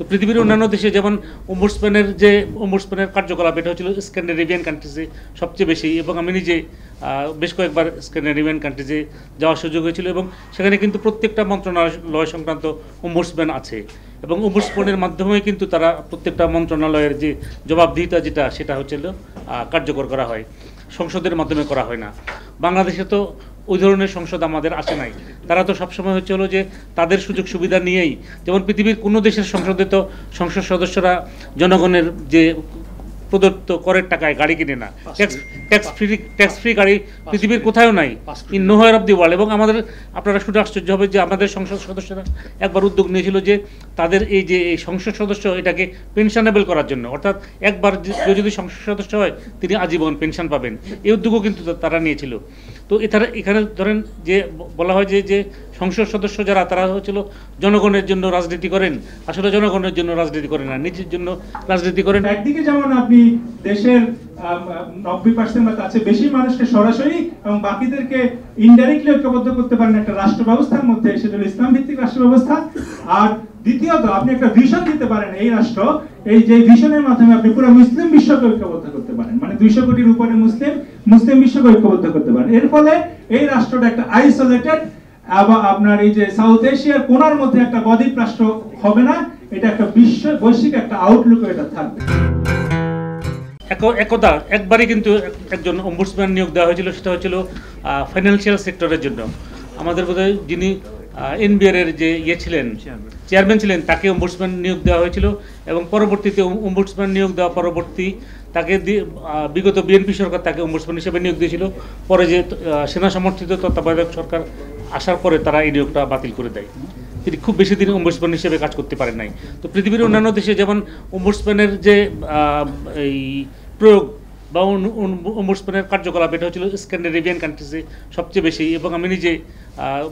পৃথিবীর অন্যান্য দেশে যেমন ওম্বুডসম্যানের কার্যকলাপ এটা হচ্ছিল স্ক্যান্ডিনেভিয়ান কান্ট্রিজে সবচেয়ে বেশি, এবং আমি নিজে বেশ কয়েকবার স্ক্যান্ডিনেভিয়ান কান্ট্রিজে যাওয়ার সুযোগ হয়েছিল, এবং সেখানে কিন্তু প্রত্যেকটা মন্ত্রণালয় সংক্রান্ত ওম্বুডসম্যান আছে, এবং ওম্বুডসম্যানের মাধ্যমে কিন্তু তারা প্রত্যেকটা মন্ত্রণালয়ের যে জবাবদিহিতা সেটা হচ্ছিল কার্যকর করা হয়, সংসদের মাধ্যমে করা হয় না। বাংলাদেশে তো ওই ধরনের সংসদ আমাদের আসে নাই। তারা তো সবসময় হচ্ছে হলো যে তাদের সুযোগ সুবিধা নিয়েই, যেমন পৃথিবীর কোনো দেশের সংসদে তো সংসদ সদস্যরা জনগণের যে প্রদত্ত করের টাকায় গাড়ি কিনে না, ট্যাক্স ফ্রি গাড়ি পৃথিবীর কোথাও নাই, ইন নোহোয়ার অফ দি ওয়ার্ল্ড। এবং আপনারা শুনে আশ্চর্য হবে যে আমাদের সংসদ সদস্যরা একবার উদ্যোগ নিয়েছিল যে তাদের এই যে সংসদ সদস্য এটাকে পেনশনেবল করার জন্য, অর্থাৎ একবার যদি সংসদ সদস্য হয় তিনি আজীবন পেনশন পাবেন, এই উদ্যোগও কিন্তু তারা নিয়েছিল। তো এখানে ধরেন যে বলা হয় যে সংসদ সদস্য যারা তারা হচ্ছিল জনগণের জন্য রাজনীতি করেন, আসলে জনগণের জন্য রাজনীতি করেন না, নিজের জন্য রাজনীতি করেন। একদিকে যেমন আপনি দেশের 90% বা তার চেয়ে বেশি মানুষকে সরাসরি এবং বাকিদেরকে ইনডাইরেক্টলি ঐক্যবদ্ধ করতে পারেন একটা রাষ্ট্র ব্যবস্থার মধ্যে, সেটা হলো ইসলাম ভিত্তিক রাষ্ট্র ব্যবস্থা। আর দ্বিতীয়ত আপনি একটা ভিশন দিতে পারেন, এই রাষ্ট্র এই যে ভিশনের মাধ্যমে আপনি পুরো মুসলিম বিশ্বকে ঐক্যবদ্ধ করতে পারেন, মানে 200 কোটির উপরে মুসলিম বিশ্বকে ঐক্যবদ্ধ করতে পারেন। এর ফলে এই রাষ্ট্রটা একটা আইসোলেটেড আপনার এই যে সাউথ এশিয়ার কোণার মধ্যে একটা বদ্বীপ রাষ্ট্র হবে না, এটা একটা বৈশ্বিক একটা আউটলুক এটা থাকবে। একদা একবারই কিন্তু একজন ওম্বুডসম্যান নিয়োগ দেওয়া হয়েছিল, সেটা হচ্ছিল ফাইন্যান্সিয়াল সেক্টরের জন্য। আমাদের বোধহয় যিনি এনবিআর এর যে চেয়ারম্যান ছিলেন তাকে ওম্বুডসম্যান নিয়োগ দেওয়া হয়েছিল, এবং পরবর্তীতে ওম্বুডসম্যান নিয়োগ দেওয়া পরবর্তী তাকে বিগত বিএনপি সরকার তাকে ওম্বুডসম্যান হিসেবে নিয়োগ দিয়েছিল। পরে যে সেনা সমর্থিত তত্ত্বাবধায়ক সরকার আসার পরে তারা এই নিয়োগটা বাতিল করে দেয়। তিনি খুব বেশি দিন ওম্বুডসম্যান হিসেবে কাজ করতে পারেন নাই। তো পৃথিবীর অন্যান্য দেশে যেমন ওম্বুডসম্যানের যে এই প্রয়োগ বা ওম্বুডসম্যানের কার্যকলাপ এটা হচ্ছিল স্ক্যান্ডিনেভিয়ান কান্ট্রিজে সবচেয়ে বেশি, এবং আমি নিজে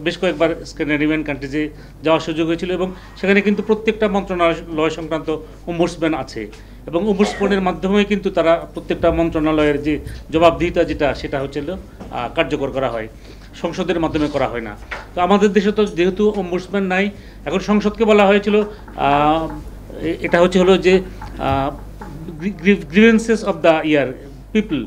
বেশ কয়েকবার স্ক্যান্ডিনেভিয়ান কান্ট্রিজে যাওয়ার সুযোগ হয়েছিল, এবং সেখানে কিন্তু প্রত্যেকটা মন্ত্রণালয় সংক্রান্ত ওম্বুডসম্যান আছে, এবং ওম্বুডসম্যানের মাধ্যমে কিন্তু তারা প্রত্যেকটা মন্ত্রণালয়ের যে জবাবদিহিতা সেটা হচ্ছিল কার্যকর করা হয়, সংসদের মাধ্যমে করা হয় না। তো আমাদের দেশে তো যেহেতু ওম্বুডসম্যান নাই, এখন সংসদকে বলা হয়েছিল এটা হলো যে grievances of the year people,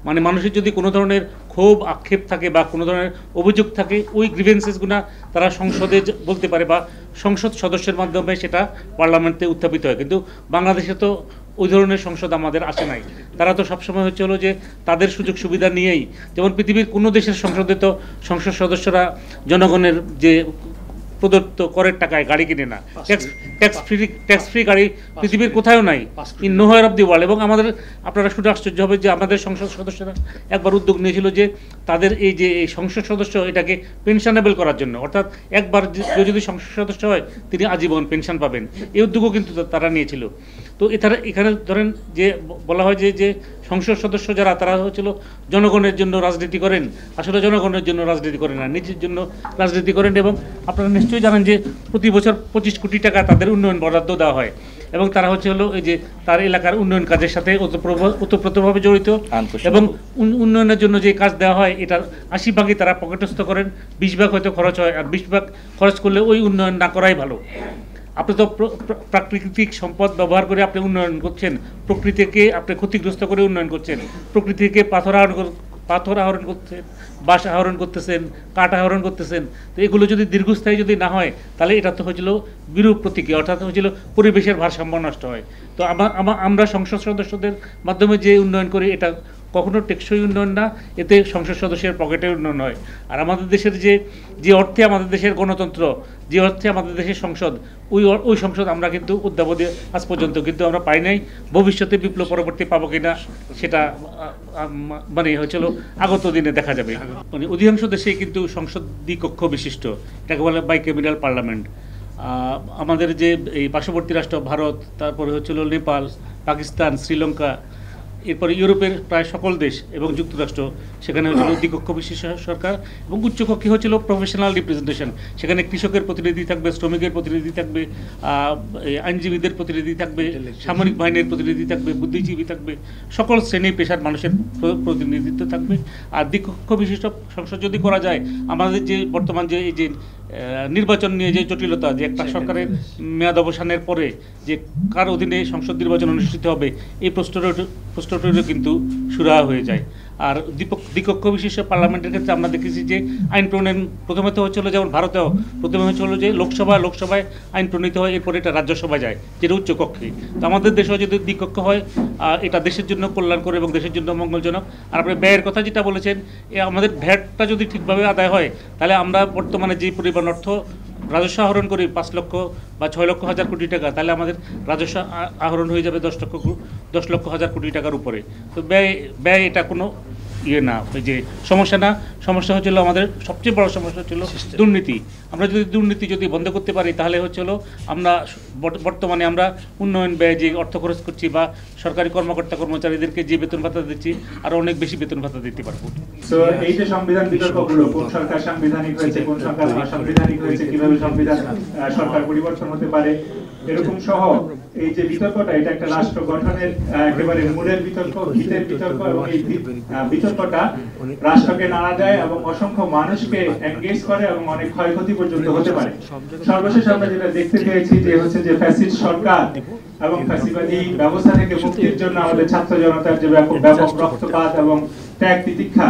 মানে মানুষের যদি কোনো ধরনের ক্ষোভ আক্ষেপ থাকে বা কোনো ধরনের অভিযোগ থাকে, ওই গ্রিভেন্সেসগুলো তারা সংসদে বলতে পারে বা সংসদ সদস্যের মাধ্যমে সেটা পার্লামেন্টে উত্থাপিত হয়। কিন্তু বাংলাদেশে তো ওই ধরনের সংসদ আমাদের আসে নাই। তারা তো সবসময় হচ্ছে হলো যে তাদের সুযোগ সুবিধা নিয়েই, যেমন পৃথিবীর কোনো দেশের সংসদে তো সংসদ সদস্যরা জনগণের যে প্রদত্ত করের টাকায় গাড়ি কিনে না, ট্যাক্স ফ্রি গাড়ি পৃথিবীর কোথাও নাই, ইন নোহোয়ার অফ দি ওয়ার্ল্ড। এবং আপনারা শুনে আশ্চর্য হবে যে আমাদের সংসদ সদস্যরা একবার উদ্যোগ নিয়েছিল যে তাদের এই যে সংসদ সদস্য এটাকে পেনশনেবল করার জন্য, অর্থাৎ একবার যদি সংসদ সদস্য হয় তিনি আজীবন পেনশন পাবেন, এই উদ্যোগও কিন্তু তারা নিয়েছিল। তো এখানে ধরেন যে বলা হয় যে সংসদ সদস্য যারা তারা হচ্ছিল জনগণের জন্য রাজনীতি করেন, আসলে জনগণের জন্য রাজনীতি করেন না, নিজের জন্য রাজনীতি করেন। এবং আপনারা নিশ্চয়ই জানেন যে প্রতি বছর 25 কোটি টাকা তাদের উন্নয়ন বরাদ্দ দেওয়া হয়, এবং তারা হলো এই যে তার এলাকার উন্নয়ন কাজের সাথে ওতপ্রোতভাবে জড়িত, এবং উন্নয়নের জন্য যে কাজ দেওয়া হয় এটার 80 ভাগই তারা পকেটস্থ করেন, 20 ভাগ হয়তো খরচ হয়, আর 20 ভাগ খরচ করলে ওই উন্নয়ন না করাই ভালো। আপনি তো প্রাকৃতিক সম্পদ ব্যবহার করে আপনি উন্নয়ন করছেন, প্রকৃতিকে আপনি ক্ষতিগ্রস্ত করে উন্নয়ন করছেন, প্রকৃতি থেকে পাথর আহরণ করছেন, বাঁশ আহরণ করতেছেন, কাঠ আহরণ করতেছেন। তো এগুলো যদি দীর্ঘস্থায়ী যদি না হয় তাহলে এটা তো হয়েছিল বিরূপ প্রতিক্রিয়া, অর্থাৎ হয়েছিল পরিবেশের ভারসাম্য নষ্ট হয়। তো আমরা সংসদ সদস্যদের মাধ্যমে যে উন্নয়ন করি এটা কখনো টেকসই উন্নয়ন না, এতে সংসদ সদস্যের পকেটের উন্নয়ন হয়। আর আমাদের দেশের যে অর্থে আমাদের দেশের গণতন্ত্র, যে অর্থে আমাদের দেশের সংসদ, ওই সংসদ আমরা কিন্তু অদ্যাবধি আজ পর্যন্ত কিন্তু আমরা পাই নাই। ভবিষ্যতে বিপ্লব পরবর্তী পাবো কিনা সেটা মানে হচ্ছিল আগত দিনে দেখা যাবে। মানে অধিকাংশ দেশেই কিন্তু সংসদ দ্বিকক্ষ বিশিষ্ট, এটাকে বলে বাইক্যামেরাল পার্লামেন্ট। আমাদের যে এই পার্শ্ববর্তী রাষ্ট্র ভারত, তারপরে হচ্ছিল নেপাল, পাকিস্তান, শ্রীলঙ্কা, এরপরে ইউরোপের প্রায় সকল দেশ এবং যুক্তরাষ্ট্র, সেখানে হচ্ছিল দ্বিকক্ষ বিশিষ্ট সরকার, এবং উচ্চকক্ষে হচ্ছিল প্রফেশনাল রিপ্রেজেন্টেশন। সেখানে কৃষকের প্রতিনিধি থাকবে, শ্রমিকের প্রতিনিধি থাকবে, আইনজীবীদের প্রতিনিধি থাকবে, সামরিক বাহিনীর প্রতিনিধি থাকবে, বুদ্ধিজীবী থাকবে, সকল শ্রেণী পেশার মানুষের প্রতিনিধিত্ব থাকবে। আর দ্বিকক্ষ বিশিষ্ট সংসদ যদি করা যায়, আমাদের যে বর্তমান যে এই যে নির্বাচন নিয়ে যে জটিলতা, যে একটা সরকারের মেয়াদ অবসানের পরে যে কার অধীনে সংসদ নির্বাচন অনুষ্ঠিত হবে, এই প্রশ্নটিরও কিন্তু সুরাহা হয়ে যায়। আর দ্বিকক্ষ বিশিষ্ট পার্লামেন্টের ক্ষেত্রে আমরা দেখেছি যে আইন প্রণয়ন প্রথমে তো হচ্ছিল, যেমন ভারতেও প্রথমে হচ্ছিল যে লোকসভায় আইন প্রণীত হয়, এরপরে এটা রাজ্যসভায় যায়, যেটা উচ্চ কক্ষে। তো আমাদের দেশেও যদি দ্বিকক্ষ হয়, এটা দেশের জন্য কল্যাণকর এবং দেশের জন্য মঙ্গলজনক। আর আপনি ব্যয়ের কথা যেটা বলেছেন, আমাদের ভ্যাটটা যদি ঠিকভাবে আদায় হয়, তাহলে আমরা বর্তমানে যে পরিমাণ অর্থ রাজস্ব আহরণ করি 5 লক্ষ বা 6 লক্ষ হাজার কোটি টাকা, তাহলে আমাদের রাজস্ব আহরণ হয়ে যাবে 10 লক্ষ হাজার কোটি টাকার উপরে। তো ব্যয় এটা কোনো না, ওই যে সমস্যা না। সমস্যা হচ্ছিল, আমাদের সবচেয়ে বড় সমস্যা হচ্ছিল দুর্নীতি। আমরা যদি দুর্নীতি বন্ধ করতে পারি, তাহলে হচ্ছিল আমরা বর্তমানে আমরা উন্নয়ন ব্যয় যে অর্থ খরচ করছি বা সরকারি কর্মচারীদেরকে যে বেতন ভাতা দিচ্ছি, আরো অনেক বেশি বেতন ভাতা দিতে পারবো। তো এই যে সংবিধান বিতর্কগুলো, কোন সরকার সাংবিধানিক হয়েছে, কোন সরকার অসাংবিধানিক হয়েছে, কিভাবে সংবিধান সরকার পরিবর্তন হতে পারে, এরকম সহ এই যে বিতর্কটা, এটা একটা রাষ্ট্র গঠনের একেবারে মূলের বিতর্ক, ভিতের বিতর্ক, এবং এই বিতর্কটা রাষ্ট্রকে নাড়া দেয় এবং অসংখ্য মানুষকে এনগেজ করে এবং অনেক ক্ষয়ক্ষতি পর্যন্ত হতে পারে। সর্বশেষ আমরা যেটা দেখতে পেয়েছি যে হচ্ছে যে ফ্যাসিস্ট সরকার এবং ফ্যাসিবাদী ব্যবস্থা থেকে মুক্তির জন্য আমাদের ছাত্র জনতার যে ব্যাপক রক্তপাত এবং ত্যাগ তিতিক্ষা,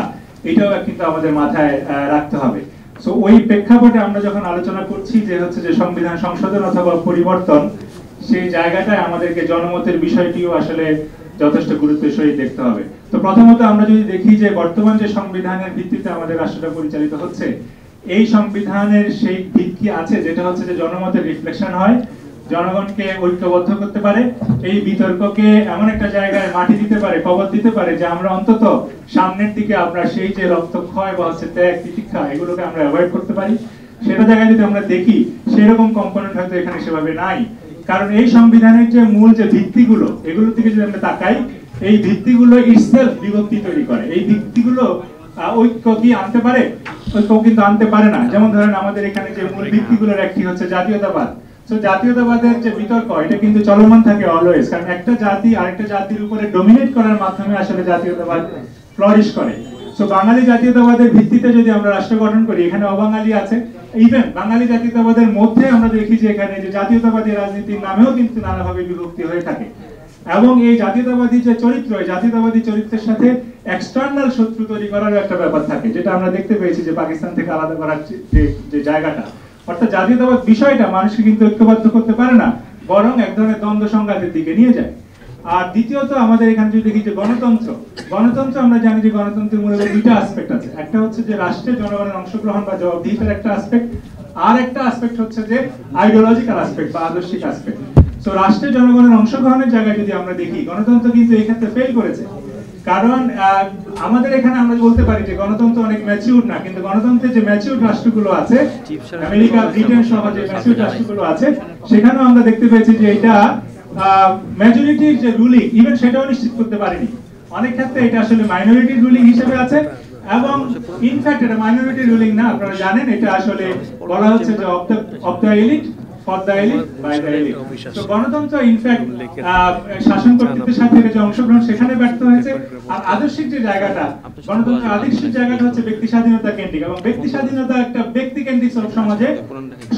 এটাও কিন্তু আমাদের মাথায় রাখতে হবে। সো ওই প্রেক্ষাপটে আমরা যখন আলোচনা করছি যে হচ্ছে যে সংবিধান সংশোধন অথবা পরিবর্তন, সেই জায়গাটায় আমাদেরকে জনমতের বিষয়টিও আসলে যথেষ্ট গুরুত্বের সহিত দেখতে হবে। তো প্রথমত আমরা যদি দেখি যে বর্তমান যে সংবিধানের ভিত্তিতে আমাদের রাষ্ট্রটা পরিচালিত হচ্ছে, এই সংবিধানের সেই দিক কি আছে যেটা হচ্ছে যে জনমতের রিফ্লেকশন হয়, জনগণকে ঐক্যবদ্ধ করতে পারে, এই বিতর্ককে এমন একটা জায়গায় মাটি দিতে পারে, কবর দিতে পারে, যে আমরা অন্তত সামনের দিকে আমরা সেই যে রক্তক্ষয় বা হচ্ছে ত্যাগ তিতিক্ষা, এগুলোকে আমরা অ্যাভয়েড করতে পারি। সেটা জায়গায় যদি আমরা দেখি, সেরকম কম্পোনেন্ট হয়তো এখানে সেভাবে নাই। কারণ এই সংবিধানের যে মূল যে ভিত্তিগুলো, এগুলোর দিকে যদি আমরা তাকাই, এই ভিত্তিগুলো ইটসেলফ বিভক্তি তৈরি করে। এই ভিত্তিগুলো ঐক্য কি আনতে পারে? ঐক্য কিন্তু আনতে পারে না। যেমন ধরেন আমাদের এখানে যে মূল ভিত্তিগুলোর একটি হচ্ছে জাতীয়তাবাদ। তো জাতীয়তাবাদের যে বিতর্ক, এটা কিন্তু চলমান থাকে অলওয়েজ, কারণ একটা জাতি আরেকটা জাতির উপরে ডমিনেট করার মাধ্যমে আসলে জাতীয়তাবাদ ফ্লারিশ করে। সো বাঙালি জাতীয়তাবাদের ভিত্তিতে যদি আমরা রাষ্ট্র গঠন করি, এখানে অবাঙালি আছে, ইভেন বাঙালি জাতীয়তাবাদের মধ্যে আমরা দেখি যে এখানে যে জাতীয়তাবাদী রাজনীতির নামেও কিন্তু নানাভাবে বিভক্তি হয়ে থাকে। এবং এই জাতীয়তাবাদী যে চরিত্র, এই জাতীয়তাবাদী চরিত্রের সাথে এক্সটার্নাল শত্রু তৈরি করার একটা ব্যাপার থাকে, যেটা আমরা দেখতে পেয়েছি যে পাকিস্তান থেকে আলাদা করার যে জায়গাটা, অর্থাৎ জাতীয়তাবাদ বিষয়টা মানুষকে কিন্তু ঐক্যবদ্ধ করতে পারে না, বরং এক ধরনের দ্বন্দ্ব সংঘাতের দিকে নিয়ে যায়। আর দ্বিতীয়ত আমাদের এখানে যদি দেখি যে গণতন্ত্র আমরা জানি যে গণতন্ত্রের মূলত দুইটা অ্যাসপেক্ট আছে। একটা হচ্ছে যে রাষ্ট্রের জনগণের অংশগ্রহণ বা জবাবদিহিতার একটা অ্যাসপেক্ট, আর একটা অ্যাসপেক্ট হচ্ছে যে আইডিওলজিক্যাল অ্যাসপেক্ট বা আদর্শিক অ্যাসপেক্ট। সো রাষ্ট্রের জনগণের অংশগ্রহণের জায়গায় যদি আমরা দেখি, গণতন্ত্র কিন্তু এই ক্ষেত্রে ফেল করেছে। কারণ আমাদের এখানে আমরা বলতে পারি যে গণতন্ত্র অনেক ম্যাচিউর না, কিন্তু গণতন্ত্রের যে ম্যাচিউর রাষ্ট্রগুলো আছে, আমেরিকা, ব্রিটেন সহ যে ম্যাচিউর রাষ্ট্রগুলো আছে, সেখানেও আমরা দেখতে পেয়েছি যে এটা মেজরিটির যে রুলিং, ইভেন সেটাও নিশ্চিত করতে পারেনি। অনেক ক্ষেত্রে এটা আসলে মাইনরিটির রুলিং হিসেবে আছে, এবং ইনফ্যাক্ট এটা মাইনরিটি রুলিং না, আপনারা জানেন এটা আসলে বলা হচ্ছে যে of the elite for the elite by the elite. তো গণতন্ত্র ইনফ্যাক্ট শাসন কর্তৃত্বের সাথে যে অংশগ্রহণ, সেখানে ব্যর্থ হয়েছে। আর আদর্শিক যে জায়গাটা, গণতন্ত্রের আদর্শিক জায়গাটা হচ্ছে ব্যক্তি স্বাধীনতা কেন্দ্রিক, এবং ব্যক্তি স্বাধীনতা একটা ব্যক্তি কেন্দ্রিক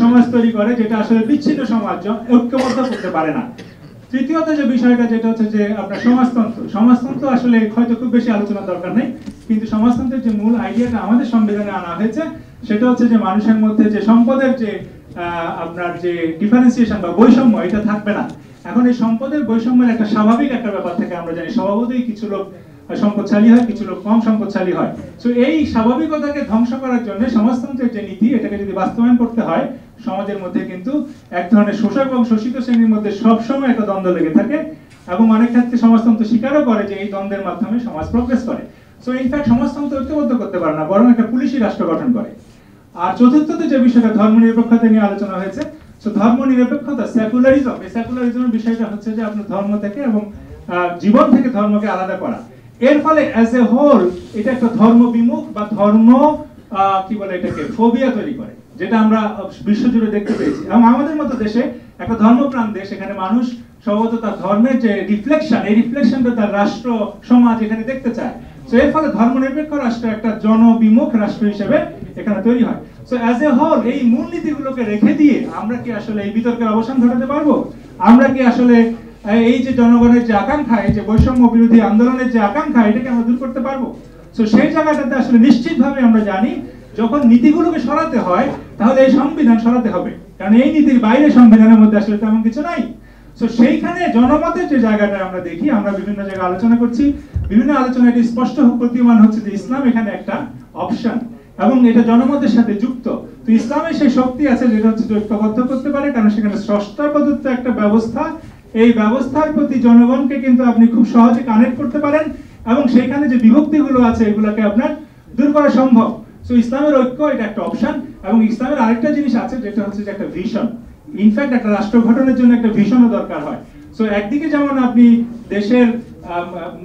সমাজ তৈরি করে, যেটা আসলে বিচ্ছিন্ন সমাজ ঐক্যবদ্ধ করতে পারে না। তৃতীয়ত যে বিষয়টা, যেটা হচ্ছে যে আপনার সমাজতন্ত্র আসলে হয়তো খুব বেশি আলোচনার দরকার নেই, কিন্তু সমাজতন্ত্রের যে মূল আইডিয়াটা আমাদের সংবিধানে আনা হয়েছে, সেটা হচ্ছে যে মানুষের মধ্যে যে সম্পদের যে আপনার যে ডিফারেন্সিয়েশন বা বৈষম্য, এটা থাকবে না। এখন এই সম্পদের বৈষম্যের একটা স্বাভাবিক একটা ব্যাপার থেকে আমরা জানি, স্বভাবতই কিছু লোক সম্পদশালী হয়, কিছু লোক কম সম্পদশালী হয়। সো এই স্বাভাবিকতাকে ধ্বংস করার জন্য সমাজতন্ত্রের যে নীতি, এটাকে যদি বাস্তবায়ন করতে হয়, সমাজের মধ্যে কিন্তু এক ধরনের শোষক এবং শোষিত শ্রেণীর মধ্যে সবসময় একটা দ্বন্দ্ব লেগে থাকে, এবং অনেক ক্ষেত্রে সমাজতন্ত্র স্বীকারও করে যে এই দ্বন্দ্বের মাধ্যমে সমাজ প্রোগ্রেস করে। সো ইনফ্যাক্ট সমাজতন্ত্র ঐক্যবদ্ধ করতে পারে না, বরং একটা পুলিশি রাষ্ট্র গঠন করে। আর চতুর্থত যে বিষয়টা ধর্মনিরপেক্ষতা নিয়ে আলোচনা হয়েছে, সো ধর্মনিরপেক্ষতা, সেকুলারিজম, এই সেকুলারিজমের বিষয়টা হচ্ছে যে আপনার ধর্ম থেকে এবং জীবন থেকে ধর্মকে আলাদা করা। এর ফলে অ্যাজ এ হোল এটা একটা ধর্ম বিমুখ বা ধর্ম কি বলে এটাকে ফোবিয়া তৈরি করে, যেটা আমরা বিশ্বজুড়ে দেখতে পেয়েছি। এবং আমাদের মতো দেশে একটা ধর্মপ্রাণ দেশ, এখানে মানুষ সম্ভবত তার ধর্মের যে রিফ্লেকশন, এই রিফ্লেকশনটা তার রাষ্ট্র সমাজ এখানে দেখতে চায়। তো এর ফলে ধর্মনিরপেক্ষ রাষ্ট্র একটা জনবিমুখ রাষ্ট্র হিসেবে এখানে তৈরি হয়। সো অ্যাজ এ হোল এই মূলনীতিগুলোকে রেখে দিয়ে আমরা কি আসলে এই বিতর্কের অবসান ঘটাতে পারবো? আমরা কি আসলে এই যে জনগণের যে আকাঙ্ক্ষা, এই যে বৈষম্য বিরোধী আন্দোলনের যে আকাঙ্ক্ষা, এটাকে আমরা দূর করতে পারবো? সো সেই জায়গাটাতে আসলে নিশ্চিতভাবে আমরা জানি যখন নীতিগুলোকে সরাতে হয় তাহলে এই সংবিধান সরাতে হবে, কারণ এই নীতির বাইরে সংবিধানের মধ্যে আসলে তেমন কিছু নাই। সো সেইখানে জনমতের যে জায়গাটা আমরা দেখি, আমরা বিভিন্ন জায়গায় আলোচনা করছি, বিভিন্ন আলোচনায় এটি স্পষ্ট প্রতীয়মান হচ্ছে যে ইসলাম এখানে একটা অপশন এবং এটা জনমতের সাথে যুক্ত। তো ইসলামের সেই শক্তি আছে যেটা হচ্ছে ঐক্যবদ্ধ করতে পারে, কারণ সেখানে স্রষ্টার প্রদত্ত একটা ব্যবস্থা, এই ব্যবস্থার প্রতি জনগণকে কিন্তু আপনি খুব সহজে কানেক্ট করতে পারেন এবং সেখানে যে বিভক্তিগুলো আছে এগুলোকে আপনার দূর করা সম্ভব। সো ইসলামের ঐক্য এটা একটা অপশন এবং ইসলামের আরেকটা জিনিস আছে যেটা হচ্ছে যে একটা ভিশন। ইনফ্যাক্ট একটা রাষ্ট্র গঠনের জন্য একটা ভিশনও দরকার হয়। সো একদিকে যেমন আপনি দেশের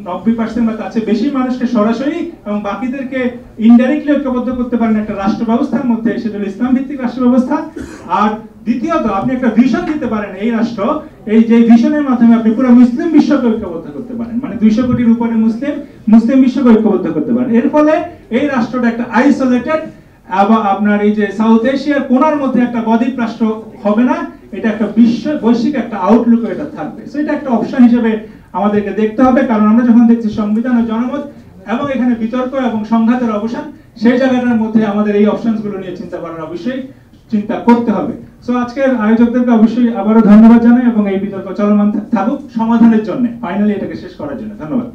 90% বা তার চেয়ে বেশি মানুষকে সরাসরি এবং বাকিদেরকে ইনডাইরেক্টলি ঐক্যবদ্ধ করতে পারেন একটা রাষ্ট্র ব্যবস্থার মধ্যে, সেটা হলো ইসলাম ভিত্তিক রাষ্ট্র ব্যবস্থা। আর দ্বিতীয়ত আপনি একটা ভিশন দিতে পারেন এই রাষ্ট্র, এই যে ভিশনের মাধ্যমে আপনি পুরো মুসলিম বিশ্বকে ঐক্যবদ্ধ করতে পারেন, মানে 200 কোটির উপরে মুসলিম বিশ্বকে ঐক্যবদ্ধ করতে পারেন। এর ফলে এই রাষ্ট্রটা একটা আইসোলেটেড আবার আপনার এই যে সাউথ এশিয়ার কোণার মধ্যে একটা বদ্বীপ রাষ্ট্র হবে না, এটা একটা বৈশ্বিক একটা আউটলুক এটা থাকবে। সো এটা একটা অপশন হিসেবে আমাদেরকে দেখতে হবে, কারণ আমরা যখন দেখছি সংবিধান ও জনমত এবং এখানে বিতর্ক এবং সংঘাতের অবসান, সেই জায়গাটার মধ্যে আমাদের এই অপশনসগুলো নিয়ে চিন্তা করার অবশ্যই চিন্তা করতে হবে। সো আজকের আয়োজকদেরকে অবশ্যই আবারও ধন্যবাদ জানাই এবং এই বিতর্ক চলমান থাকুক সমাধানের জন্য, ফাইনালি এটাকে শেষ করার জন্য ধন্যবাদ।